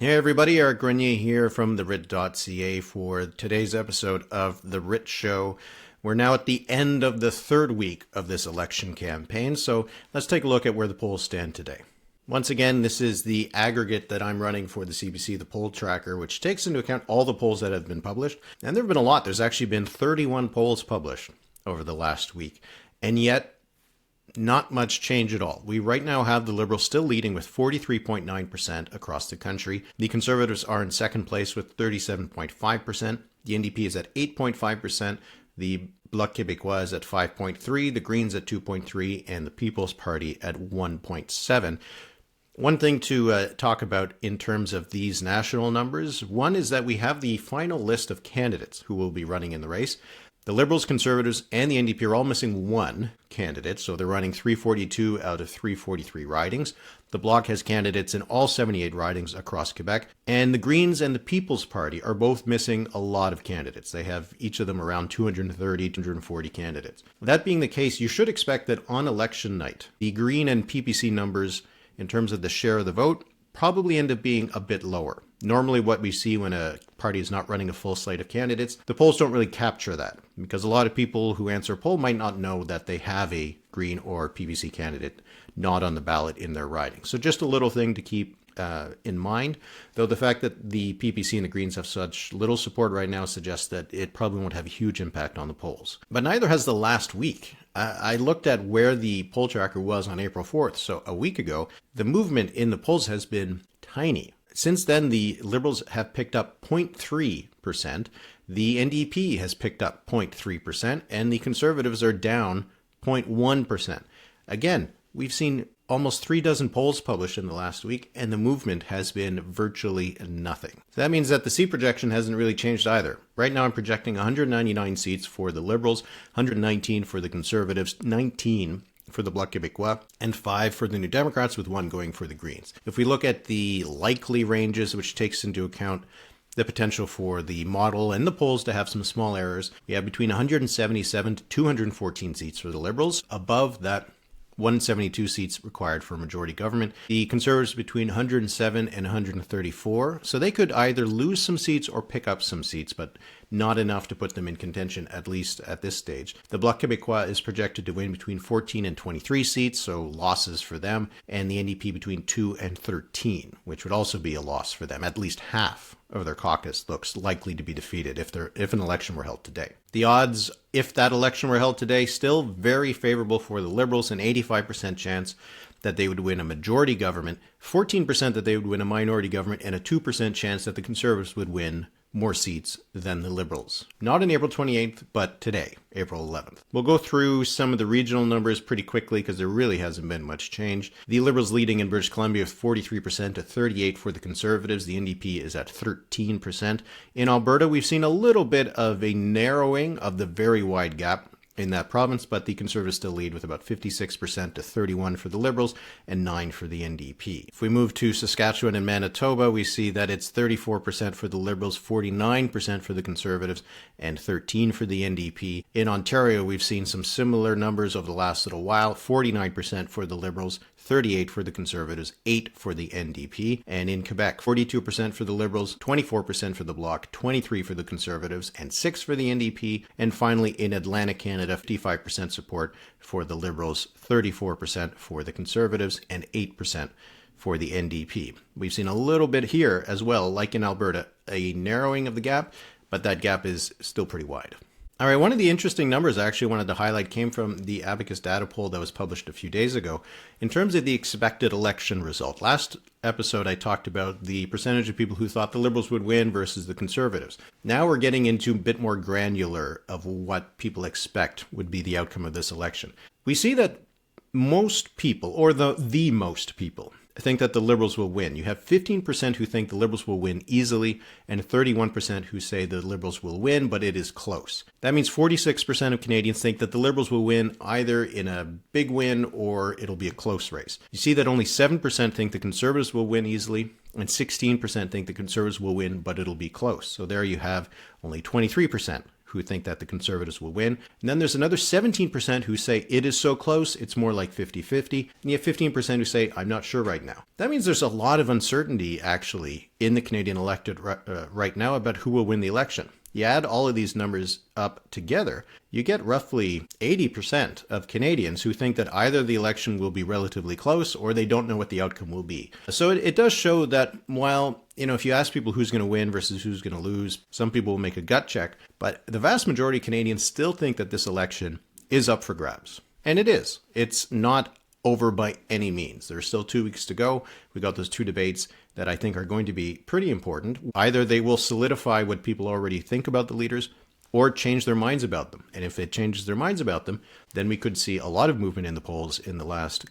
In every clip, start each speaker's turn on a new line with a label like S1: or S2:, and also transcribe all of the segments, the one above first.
S1: Hey everybody, Eric Grenier here from the Writ.ca for today's episode of the Writ Show. We're now at the end of the third week of this election campaign, so let's take a look at where the polls stand today. Once again, this is the aggregate that I'm running for the CBC, the poll tracker, which takes into account all the polls that have been published. And there have been a lot. There's actually been 31 polls published over the last week. And yet, not much change at all. We right now have the Liberals still leading with 43.9% across the country. The Conservatives are in second place with 37.5%. The NDP is at 8.5%. The Bloc Québécois is at 5.3%. The Greens at 2.3%. And the People's Party at 1.7%. One thing to talk about in terms of these national numbers, one is that we have the final list of candidates who will be running in the race. The Liberals, Conservatives, and the NDP are all missing one candidate, so they're running 342 out of 343 ridings. The Bloc has candidates in all 78 ridings across Quebec, and the Greens and the People's Party are both missing a lot of candidates. They have each of them around 230, 240 candidates. That being the case, you should expect that on election night, the Green and PPC numbers in terms of the share of the vote probably end up being a bit lower. Normally what we see when a party is not running a full slate of candidates, the polls don't really capture that because a lot of people who answer a poll might not know that they have a Green or PPC candidate not on the ballot in their riding. So just a little thing to keep in mind, though the fact that the PPC and the Greens have such little support right now suggests that it probably won't have a huge impact on the polls. But neither has the last week. I looked at where the poll tracker was on April 4th, so a week ago. The movement in the polls has been tiny. Since then, the Liberals have picked up 0.3%, the NDP has picked up 0.3%, and the Conservatives are down 0.1%. Again, we've seen almost 36 polls published in the last week, and the movement has been virtually nothing. So that means that the seat projection hasn't really changed either. Right now I'm projecting 199 seats for the Liberals, 119 for the Conservatives, 19 for the Bloc Québécois, and 5 for the New Democrats, with 1 going for the Greens. If we look at the likely ranges, which takes into account the potential for the model and the polls to have some small errors, we have between 177 to 214 seats for the Liberals, above that 172 seats required for majority government. The Conservatives between 107 and 134, so they could either lose some seats or pick up some seats, but not enough to put them in contention, at least at this stage. The Bloc Québécois is projected to win between 14 and 23 seats, so losses for them, and the NDP between 2 and 13, which would also be a loss for them. At least half of their caucus looks likely to be defeated if an election were held today. The odds, if that election were held today, still very favorable for the Liberals, an 85% chance that they would win a majority government, 14% that they would win a minority government, and a 2% chance that the Conservatives would win more seats than the Liberals. Not on April 28th, but today, April 11th. We'll go through some of the regional numbers pretty quickly because there really hasn't been much change. The Liberals leading in British Columbia with 43% to 38% for the Conservatives. The NDP is at 13%. In Alberta, we've seen a little bit of a narrowing of the very wide gap in that province, but the Conservatives still lead with about 56% to 31% for the Liberals and 9% for the NDP. If we move to Saskatchewan and Manitoba, we see that it's 34% for the Liberals, 49% for the Conservatives, and 13% for the NDP. In Ontario, we've seen some similar numbers over the last little while, 49% for the Liberals, 38% for the Conservatives, 8% for the NDP. And in Quebec, 42% for the Liberals, 24% for the Bloc, 23% for the Conservatives, and 6% for the NDP. And finally, in Atlantic Canada, 55% support for the Liberals, 34% for the Conservatives, and 8% for the NDP. We've seen a little bit here as well, like in Alberta, a narrowing of the gap, but that gap is still pretty wide. All right, one of the interesting numbers I actually wanted to highlight came from the Abacus data poll that was published a few days ago. In terms of the expected election result, last episode I talked about the percentage of people who thought the Liberals would win versus the Conservatives. Now we're getting into a bit more granular of what people expect would be the outcome of this election. We see that most people, or the most people, think that the Liberals will win. You have 15% who think the Liberals will win easily, and 31% who say the Liberals will win, but it is close. That means 46% of Canadians think that the Liberals will win either in a big win or it'll be a close race. You see that only 7% think the Conservatives will win easily, and 16% think the Conservatives will win, but it'll be close. So there you have only 23% who think that the Conservatives will win. And then there's another 17% who say it is so close, it's more like 50-50. And you have 15% who say, I'm not sure right now. That means there's a lot of uncertainty, actually, in the Canadian electorate right now about who will win the election. You add all of these numbers up together, you get roughly 80% of Canadians who think that either the election will be relatively close or they don't know what the outcome will be. So it does show that while, if you ask people who's going to win versus who's going to lose, some people will make a gut check, but the vast majority of Canadians still think that this election is up for grabs. And it is. It's not over by any means. There's still 2 weeks to go. We got those 2 debates that I think are going to be pretty important. Either they will solidify what people already think about the leaders or change their minds about them. And if it changes their minds about them, then we could see a lot of movement in the polls in the last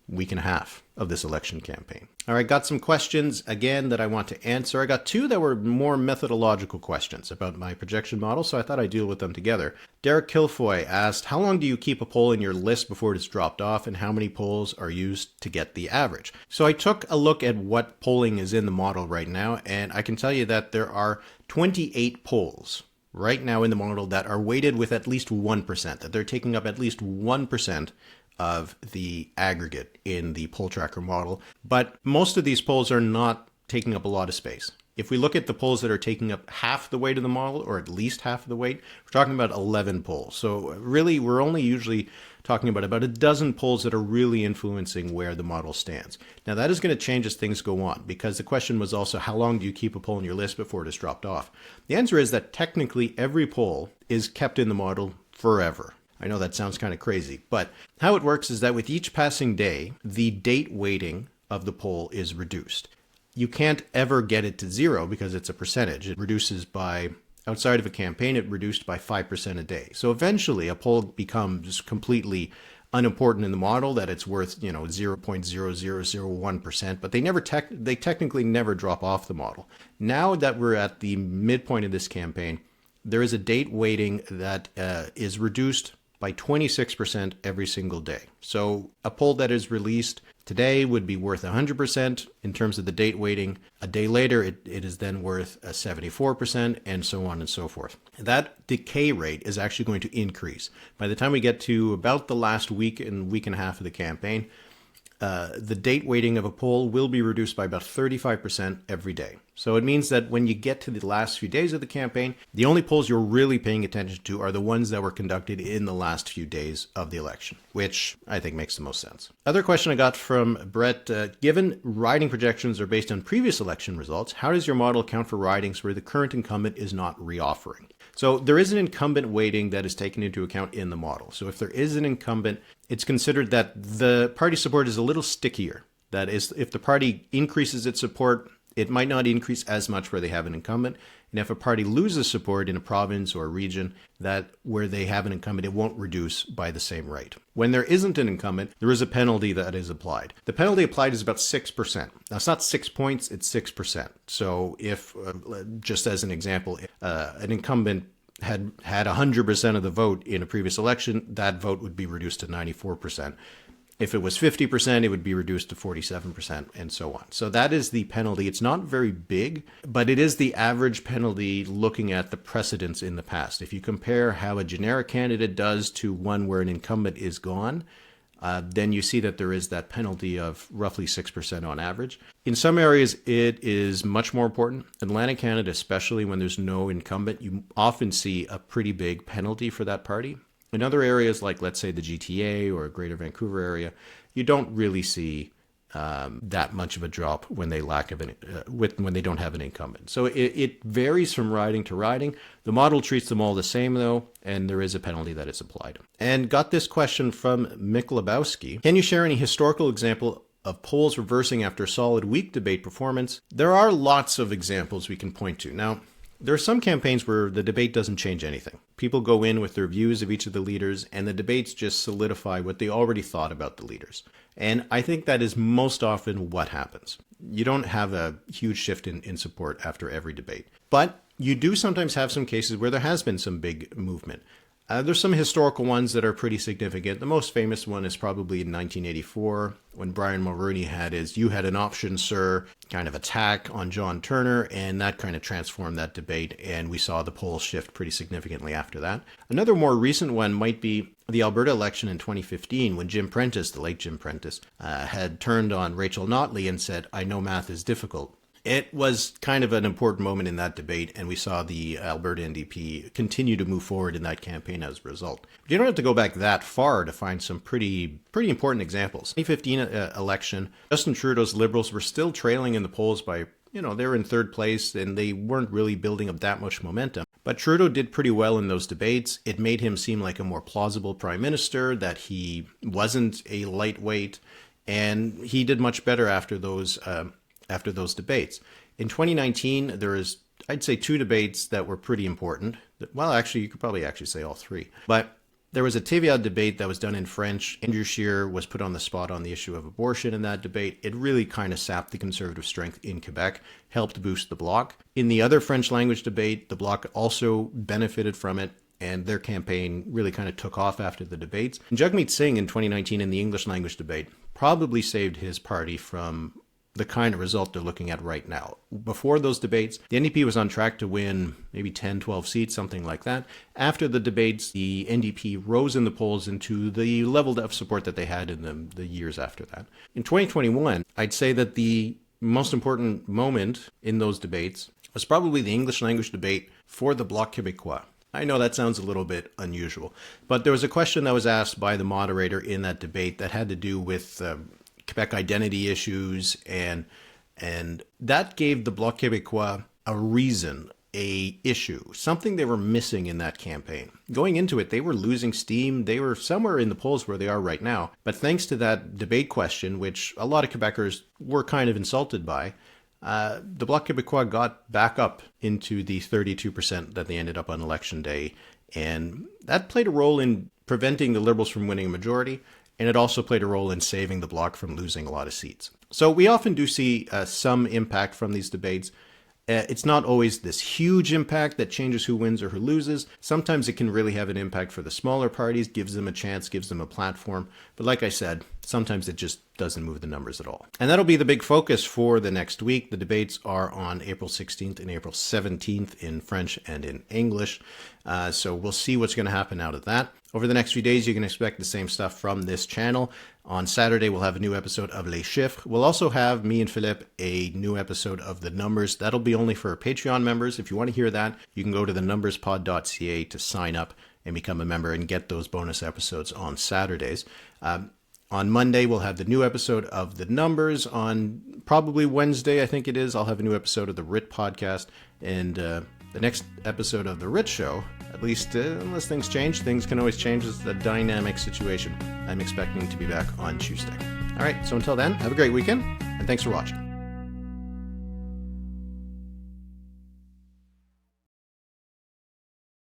S1: week and a half of this election campaign. All right, got some questions again that I want to answer. I got 2 that were more methodological questions about my projection model, so I thought I'd deal with them together. Derek Kilfoy asked, how long do you keep a poll in your list before it is dropped off, and how many polls are used to get the average? So I took a look at what polling is in the model right now, and I can tell you that there are 28 polls right now in the model that are weighted with at least 1%, that they're taking up at least 1% of the aggregate in the poll tracker model. But most of these polls are not taking up a lot of space. If we look at the polls that are taking up half the weight of the model, or at least half of the weight, we're talking about 11 polls. So really, we're only usually talking about a dozen polls that are really influencing where the model stands. Now, that is going to change as things go on, because the question was also, how long do you keep a poll in your list before it is dropped off? The answer is that technically every poll is kept in the model forever. I know that sounds kind of crazy, but how it works is that with each passing day, the date weighting of the poll is reduced. You can't ever get it to 0 because it's a percentage. It reduces by, outside of a campaign, it reduced by 5% a day. So eventually a poll becomes completely unimportant in the model, that it's worth, 0.0001%, but they technically never drop off the model. Now that we're at the midpoint of this campaign, there is a date weighting that is reduced by 26% every single day. So a poll that is released today would be worth 100% in terms of the date weighting. A day later, it is then worth 74%, and so on and so forth. That decay rate is actually going to increase. By the time we get to about the last week and a half of the campaign, the date weighting of a poll will be reduced by about 35% every day. So it means that when you get to the last few days of the campaign, the only polls you're really paying attention to are the ones that were conducted in the last few days of the election, which I think makes the most sense. Other question I got from Brett, given riding projections are based on previous election results, how does your model account for ridings where the current incumbent is not reoffering? So there is an incumbent weighting that is taken into account in the model. So if there is an incumbent, it's considered that the party support is a little stickier. That is, if the party increases its support, it might not increase as much where they have an incumbent. And if a party loses support in a province or a region that where they have an incumbent, it won't reduce by the same rate. When there isn't an incumbent, there is a penalty that is applied. The penalty applied is about 6%. Now, it's not 6 points, it's 6%. So if, just as an example, an incumbent had 100% of the vote in a previous election, that vote would be reduced to 94%. If it was 50%, it would be reduced to 47%, and so on. So that is the penalty. It's not very big, but it is the average penalty looking at the precedents in the past. If you compare how a generic candidate does to one where an incumbent is gone, then you see that there is that penalty of roughly 6% on average. In some areas, it is much more important. Atlantic Canada, especially when there's no incumbent, you often see a pretty big penalty for that party. In other areas, like let's say the GTA or Greater Vancouver area, you don't really see that much of a drop when they when they don't have an incumbent. So it varies from riding to riding. The model treats them all the same, though, and there is a penalty that is applied. And got this question from Mick Lebowski. Can you share any historical example of polls reversing after a solid week debate performance? There are lots of examples we can point to. Now, there are some campaigns where the debate doesn't change anything. People go in with their views of each of the leaders, and the debates just solidify what they already thought about the leaders. And I think that is most often what happens. You don't have a huge shift in support after every debate. But you do sometimes have some cases where there has been some big movement. There's some historical ones that are pretty significant. The most famous one is probably in 1984 when Brian Mulroney had his "You had an option, sir" kind of attack on John Turner, and that kind of transformed that debate, and we saw the polls shift pretty significantly after that. Another more recent one might be the Alberta election in 2015 when Jim Prentice, the late Jim Prentice, had turned on Rachel Notley and said, "I know math is difficult." It was kind of an important moment in that debate, and we saw the Alberta NDP continue to move forward in that campaign as a result. But you don't have to go back that far to find some pretty important examples. 2015 election, Justin Trudeau's Liberals were still trailing in the polls by, they were in third place, and they weren't really building up that much momentum. But Trudeau did pretty well in those debates. It made him seem like a more plausible prime minister, that he wasn't a lightweight, and he did much better after those debates. In 2019, there is, I'd say, two debates that were pretty important. Well, actually, you could probably say all three. But there was a TVA debate that was done in French. Andrew Scheer was put on the spot on the issue of abortion in that debate. It really kind of sapped the Conservative strength in Quebec, helped boost the Bloc. In the other French language debate, the Bloc also benefited from it, and their campaign really kind of took off after the debates. And Jagmeet Singh in 2019 in the English language debate probably saved his party from the kind of result they're looking at right now. Before those debates, the NDP was on track to win maybe 10, 12 seats, something like that. After the debates, the NDP rose in the polls into the level of support that they had in the years after that. In 2021, I'd say that the most important moment in those debates was probably the English language debate for the Bloc Québécois. I know that sounds a little bit unusual, but there was a question that was asked by the moderator in that debate that had to do with Quebec identity issues, and that gave the Bloc Québécois a reason, a issue, something they were missing in that campaign. Going into it, they were losing steam. They were somewhere in the polls where they are right now. But thanks to that debate question, which a lot of Quebecers were kind of insulted by, the Bloc Québécois got back up into the 32% that they ended up on election day. And that played a role in preventing the Liberals from winning a majority. And it also played a role in saving the Bloc from losing a lot of seats. So we often do see some impact from these debates. It's not always this huge impact that changes who wins or who loses. Sometimes it can really have an impact for the smaller parties, gives them a chance, gives them a platform. But like I said, sometimes it just doesn't move the numbers at all. And that'll be the big focus for the next week. The debates are on April 16th and April 17th in French and in English. So we'll see what's going to happen out of that. Over the next few days, you can expect the same stuff from this channel. On Saturday, we'll have a new episode of Les Chiffres. We'll also have, me and Philippe, a new episode of The Numbers. That'll be only for Patreon members. If you want to hear that, you can go to thenumberspod.ca to sign up and become a member and get those bonus episodes on Saturdays. On Monday, we'll have the new episode of The Numbers. On probably Wednesday, I think it is, I'll have a new episode of the Writ podcast. And the next episode of The Writ Show, at least unless things change, things can always change. It's a dynamic situation. I'm expecting to be back on Tuesday. All right, so until then, have a great weekend, and thanks for watching.